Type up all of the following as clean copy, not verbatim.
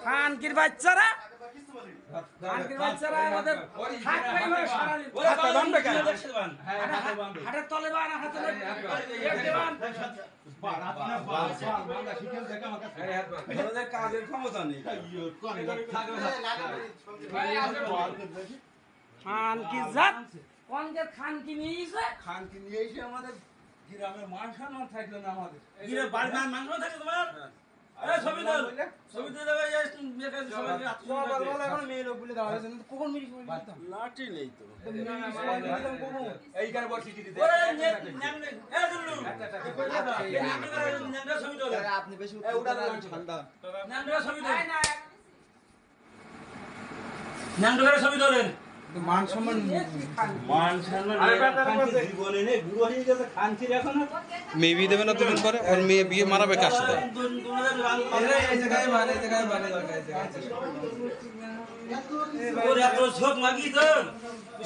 খানকির বাচ্চারা আমাদের হাটের তলে বান কাজের ক্ষমতা নেই। খানকি জাত খানকি নিয়ে এসে আমাদের গ্রামের মান সম্মান থাকলো না। আমাদের বাড়ির মান সম্মান থাকলো তোমার লাঠি নেই তো এইখানে বসে আপনি বেশি ছবি তোলেন মান সম্মান মেয়ে বিয়ে দেবে না দুদিন পরে ওর মেয়ে বিয়ে মারাবে কার সাথে?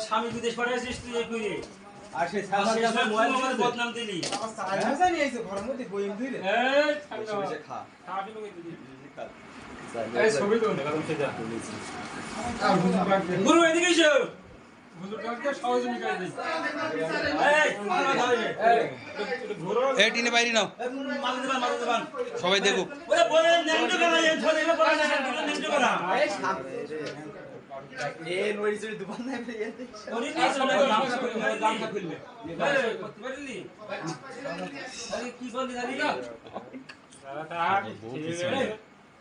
স্বামী বিদেশ পাঠাইছিস তুই বদনাম দিলি গুরু এদিকে এসো এই টিনে বাইরে নাও সবাই দেখুক।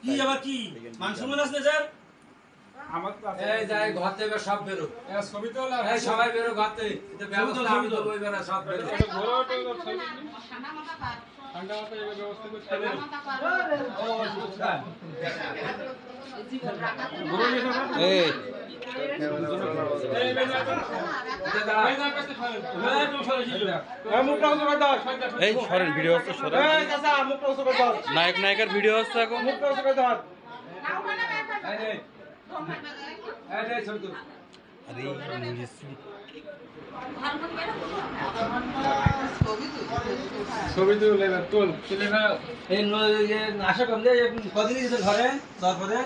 কি আবার কি মান সম্মান আছে স্যার? এই যাই ঘর থেকে সব বেরো ছবি তোলা সবাই বেরো ঘর থেকে ব্যবস্থা আমি তো বই বেরো সব বেরো এই সরেন ভিডিও হচ্ছে সরেন নায়ক নায়িকার ভিডিও হচ্ছে এখন ছবি তুলে তোল আশা কম কদিন ঘরে তারপরে